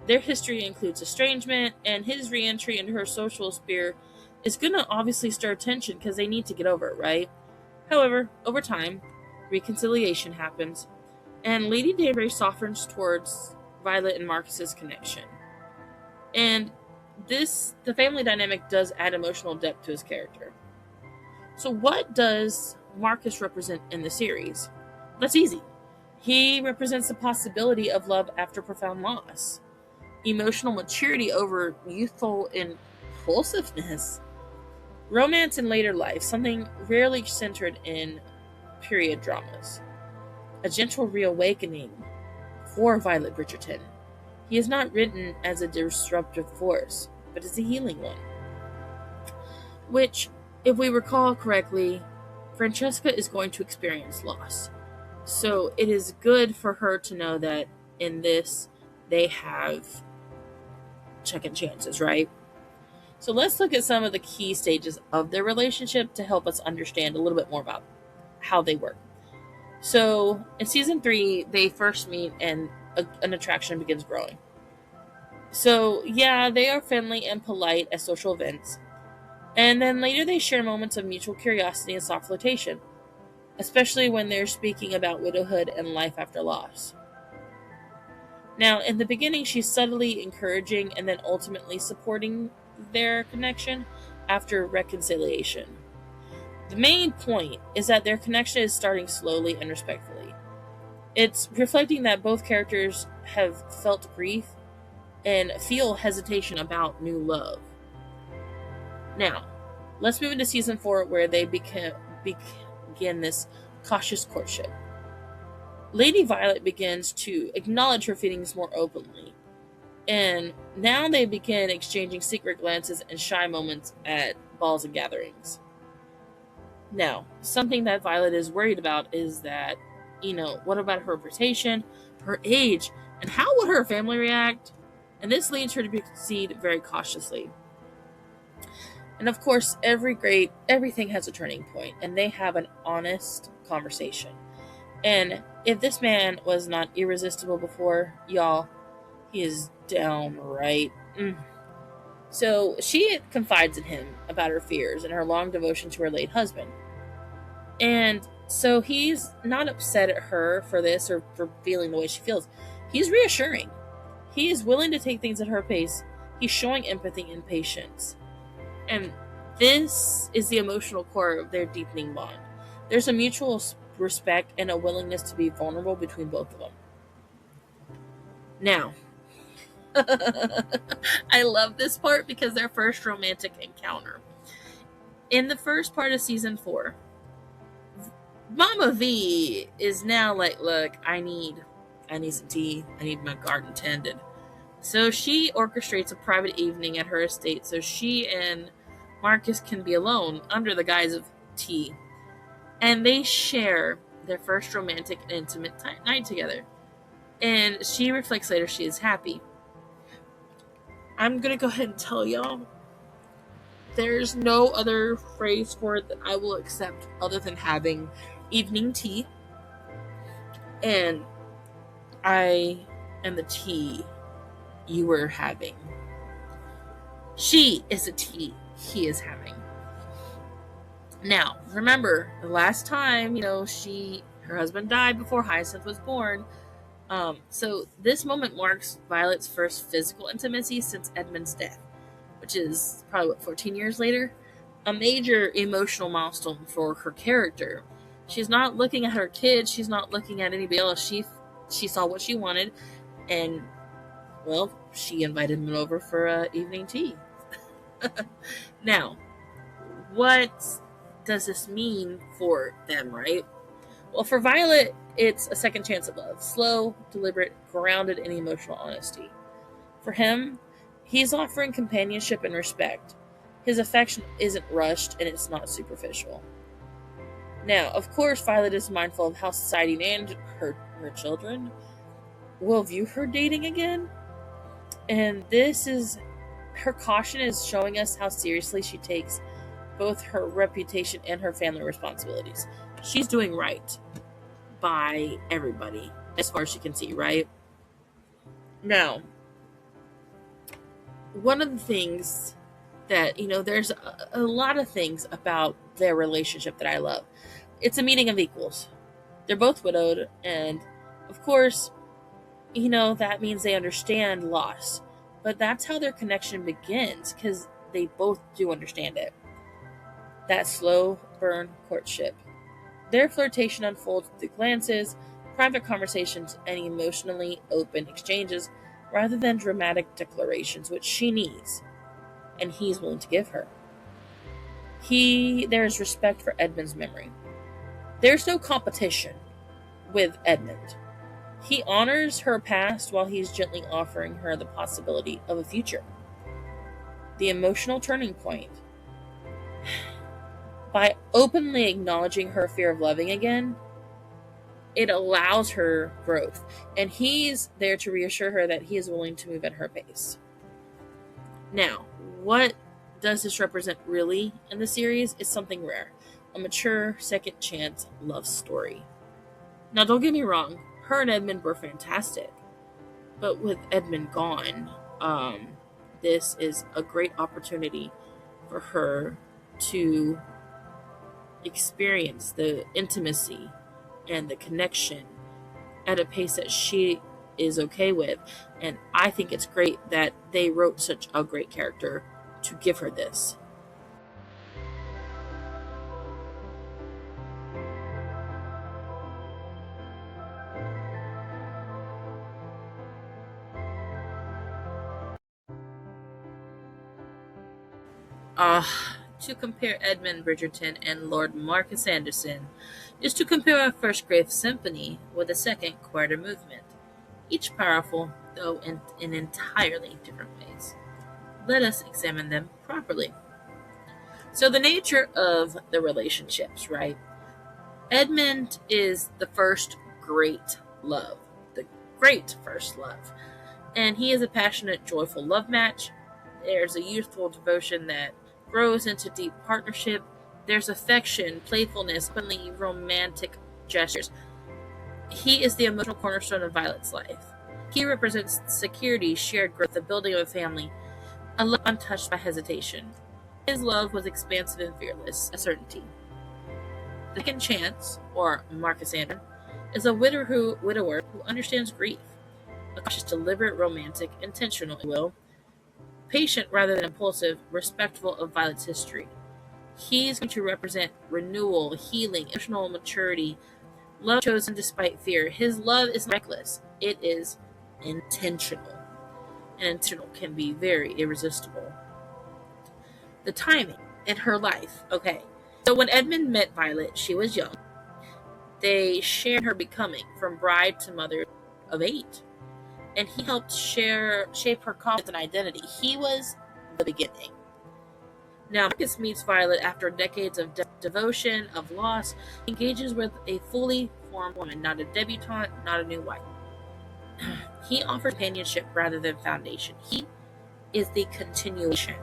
Their history includes estrangement, and his re-entry into her social sphere is going to obviously stir tension because they need to get over it, right? However, over time, reconciliation happens, and Lady Danbury softens towards Violet and Marcus's connection. And the family dynamic does add emotional depth to his character. So what does Marcus represent in the series? That's easy. He represents the possibility of love after profound loss, emotional maturity over youthful impulsiveness, romance in later life, something rarely centered in period dramas, a gentle reawakening for Violet Bridgerton. He is not written as a disruptive force, but as a healing one. Which, if we recall correctly, Francesca is going to experience loss. So it is good for her to know that in this, they have second chances, right? So let's look at some of the key stages of their relationship to help us understand a little bit more about how they work. So in season 3, they first meet and an attraction begins growing. So yeah, they are friendly and polite at social events. And then later they share moments of mutual curiosity and soft flirtation, especially when they're speaking about widowhood and life after loss. Now, in the beginning, she's subtly encouraging and then ultimately supporting their connection after reconciliation. The main point is that their connection is starting slowly and respectfully. It's reflecting that both characters have felt grief and feel hesitation about new love. Now, let's move into season 4, where they begin this cautious courtship. Lady Violet begins to acknowledge her feelings more openly, and now they begin exchanging secret glances and shy moments at balls and gatherings. Now, something that Violet is worried about is that, what about her reputation, her age, and how would her family react? And this leads her to proceed very cautiously. And of course, everything has a turning point, and they have an honest conversation. And if this man was not irresistible before, y'all, he is downright. So she confides in him about her fears and her long devotion to her late husband. And so he's not upset at her for this or for feeling the way she feels. He's reassuring. He is willing to take things at her pace. He's showing empathy and patience. And this is the emotional core of their deepening bond. There's a mutual respect and a willingness to be vulnerable between both of them. Now, I love this part because their first romantic encounter. In the first part of season 4, Mama V is now like, look, I need some tea. I need my garden tended. So she orchestrates a private evening at her estate so she and Marcus can be alone under the guise of tea. And they share their first romantic and intimate night together. And she reflects later she is happy. I'm going to go ahead and tell y'all, there's no other phrase for it that I will accept other than having evening tea. And I am the tea you were having. She is the tea he is having. Now, remember, the last time, her husband died before Hyacinth was born. So this moment marks Violet's first physical intimacy since Edmund's death, which is probably, 14 years later? A major emotional milestone for her character. She's not looking at her kids. She's not looking at anybody else. She saw what she wanted, and, she invited him over for evening tea. Now, what does this mean for them, right? Well, for Violet, it's a second chance at love. Slow, deliberate, grounded in emotional honesty. For him, he's offering companionship and respect. His affection isn't rushed and it's not superficial. Now, of course, Violet is mindful of how society and her children will view her dating again. And her caution is showing us how seriously she takes both her reputation and her family responsibilities. She's doing right by everybody, as far as she can see, right? Now, one of the things that, there's a lot of things about their relationship that I love. It's a meeting of equals. They're both widowed, and of course, that means they understand loss. But that's how their connection begins, because they both do understand it. That slow burn courtship. Their flirtation unfolds through glances, private conversations, and emotionally open exchanges rather than dramatic declarations, which she needs, and he's willing to give her. There is respect for Edmund's memory. There's no competition with Edmund. He honors her past while he's gently offering her the possibility of a future. The emotional turning point. By openly acknowledging her fear of loving again, it allows her growth. And he's there to reassure her that he is willing to move at her pace. Now, what does this represent really in the series is something rare. A mature, second chance love story. Now, don't get me wrong, her and Edmund were fantastic. But with Edmund gone, this is a great opportunity for her to experience the intimacy and the connection at a pace that she is okay with. And I think it's great that they wrote such a great character to give her this. To compare Edmund Bridgerton and Lord Marcus Anderson is to compare a first grade symphony with a second quarter movement, each powerful, though in entirely different ways. Let us examine them properly. So, the nature of the relationships, right? Edmund is the first great love, the great first love. And he is a passionate, joyful love match. There's a youthful devotion that grows into deep partnership. There's affection, playfulness, openly romantic gestures. He is the emotional cornerstone of Violet's life. He represents security, shared growth, the building of a family, a love untouched by hesitation. His love was expansive and fearless, a certainty. The second chance, or Marcus Anderson, is a widower who understands grief. A cautious, deliberate, romantic, intentional, if you will, patient rather than impulsive, respectful of Violet's history. He's going to represent renewal, healing, emotional maturity, love chosen despite fear. His love is reckless. It is intentional. And intentional can be very irresistible. The timing in her life. Okay. So when Edmund met Violet, she was young. They shared her becoming from bride to mother of 8. And he helped shape her confidence and identity. He was the beginning. Now, Marcus meets Violet after decades of devotion, of loss, engages with a fully formed woman, not a debutante, not a new wife. He offers companionship rather than foundation. He is the continuation.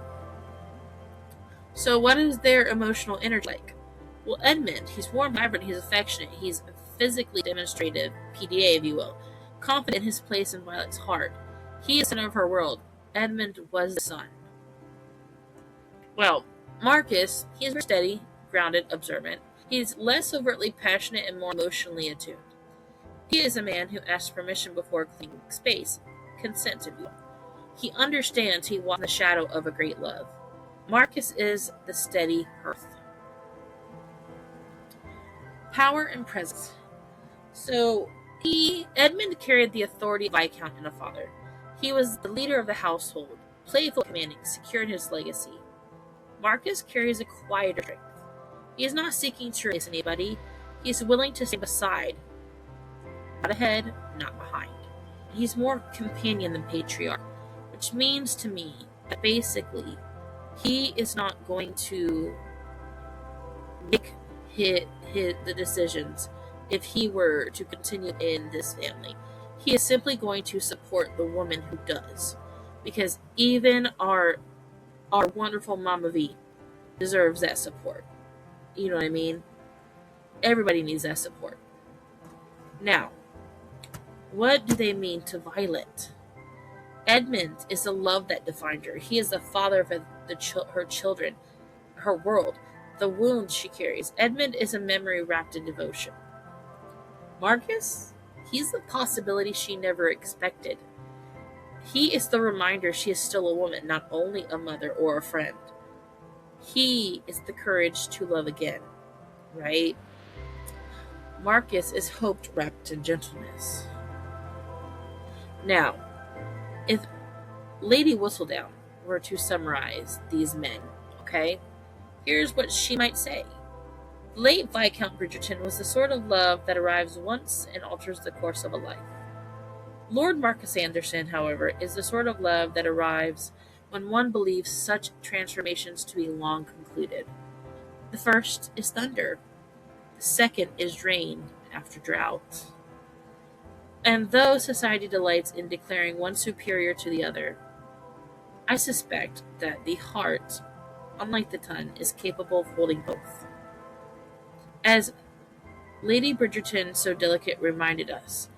So what is their emotional energy like? Well, Edmund, he's warm, vibrant, he's affectionate, he's physically demonstrative, PDA, if you will. Confident in his place in Violet's heart. He is the center of her world. Edmund was the sun. Well, Marcus, he is very steady, grounded, observant. He's less overtly passionate and more emotionally attuned. He is a man who asks permission before claiming space, consent, if you will. He understands he walks in the shadow of a great love. Marcus is the steady hearth. Power and presence. So, Edmund carried the authority of Viscount and a father. He was the leader of the household, playful, commanding, secure in his legacy. Marcus carries a quieter strength. He is not seeking to replace anybody. He is willing to stay beside, not ahead, not behind. He's more companion than patriarch, which means to me that basically he is not going to make the decisions if he were to continue in this family. He is simply going to support the woman who does, because even our wonderful Mama V deserves that support. You know what I mean? Everybody needs that support. Now, what do they mean to Violet? Edmund is the love that defined her. He is the father of her children, her world, the wounds she carries. Edmund is a memory wrapped in devotion. Marcus? He's the possibility she never expected. He is the reminder she is still a woman, not only a mother or a friend. He is the courage to love again, right? Marcus is hope wrapped in gentleness. Now, if Lady Whistledown were to summarize these men, okay, here's what she might say. The late Viscount Bridgerton was the sort of love that arrives once and alters the course of a life. Lord Marcus Anderson, however, is the sort of love that arrives when one believes such transformations to be long concluded. The first is thunder. The second is rain after drought. And though society delights in declaring one superior to the other, I suspect that the heart, unlike the tongue, is capable of holding both. As Lady Bridgerton so delicate reminded us,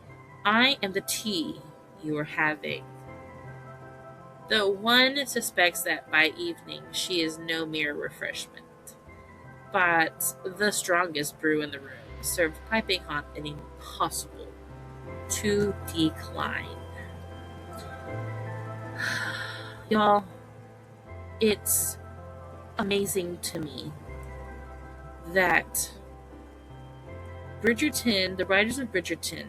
I am the tea you are having. Though one suspects that by evening she is no mere refreshment, but the strongest brew in the room, served piping hot and impossible to decline. Y'all, it's amazing to me that Bridgerton, the writers of Bridgerton,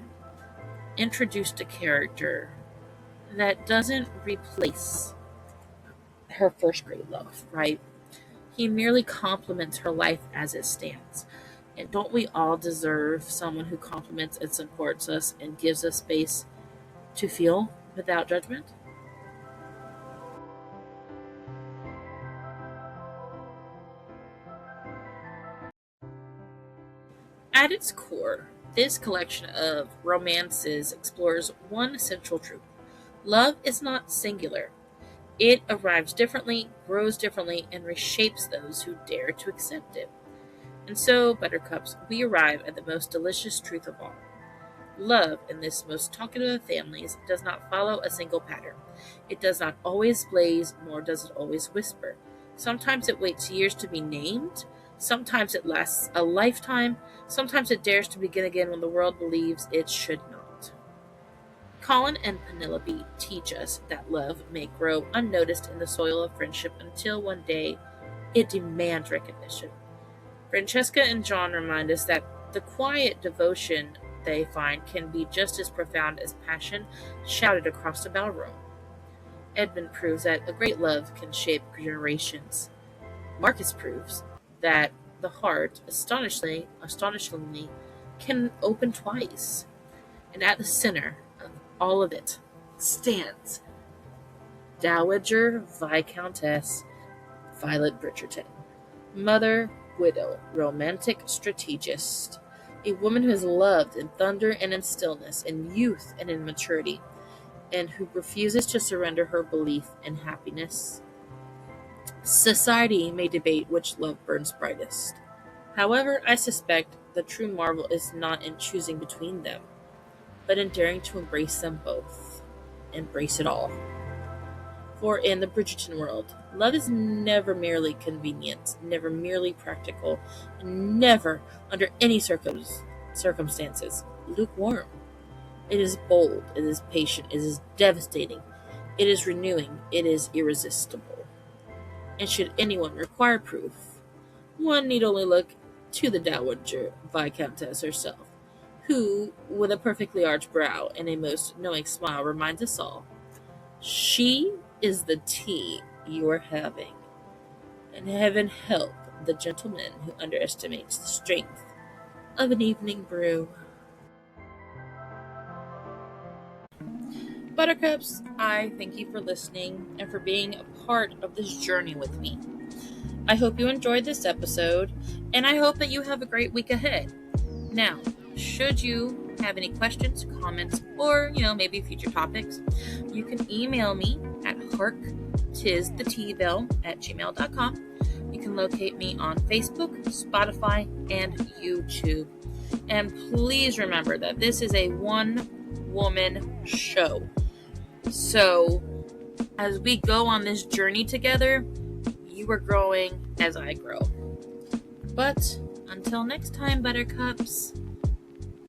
introduced a character that doesn't replace her first great love, right? He merely complements her life as it stands. And don't we all deserve someone who compliments and supports us and gives us space to feel without judgment? At its core, this collection of romances explores one central truth. Love is not singular. It arrives differently, grows differently, and reshapes those who dare to accept it. And so, buttercups, we arrive at the most delicious truth of all. Love, in this most talkative of families, does not follow a single pattern. It does not always blaze, nor does it always whisper. Sometimes it waits years to be named. Sometimes it lasts a lifetime. Sometimes it dares to begin again when the world believes it should not. Colin and Penelope teach us that love may grow unnoticed in the soil of friendship until one day it demands recognition. Francesca and John remind us that the quiet devotion they find can be just as profound as passion shouted across a ballroom. Edmund proves that a great love can shape generations. Marcus proves that the heart, astonishingly, can open twice. And at the center of all of it stands Dowager Viscountess Violet Bridgerton, mother, widow, romantic strategist, a woman who has loved in thunder and in stillness, in youth and in maturity, and who refuses to surrender her belief in happiness. Society may debate which love burns brightest. However, I suspect the true marvel is not in choosing between them, but in daring to embrace them both. Embrace it all. For in the Bridgerton world, love is never merely convenient, never merely practical, and never, under any circumstances, lukewarm. It is bold, it is patient, it is devastating, it is renewing, it is irresistible. And should anyone require proof, one need only look to the Dowager Viscountess herself, who, with a perfectly arched brow and a most knowing smile, reminds us all She is the tea you are having, and heaven help the gentleman who underestimates the strength of an evening brew. Buttercups, I thank you for listening and for being a part of this journey with me. I hope you enjoyed this episode, and I hope that you have a great week ahead. Now, should you have any questions, comments, or, maybe future topics, you can email me at harktisthetbell@gmail.com. You can locate me on Facebook, Spotify, and YouTube. And please remember that this is a one-woman show. So, as we go on this journey together, you are growing as I grow. But until next time, Buttercups.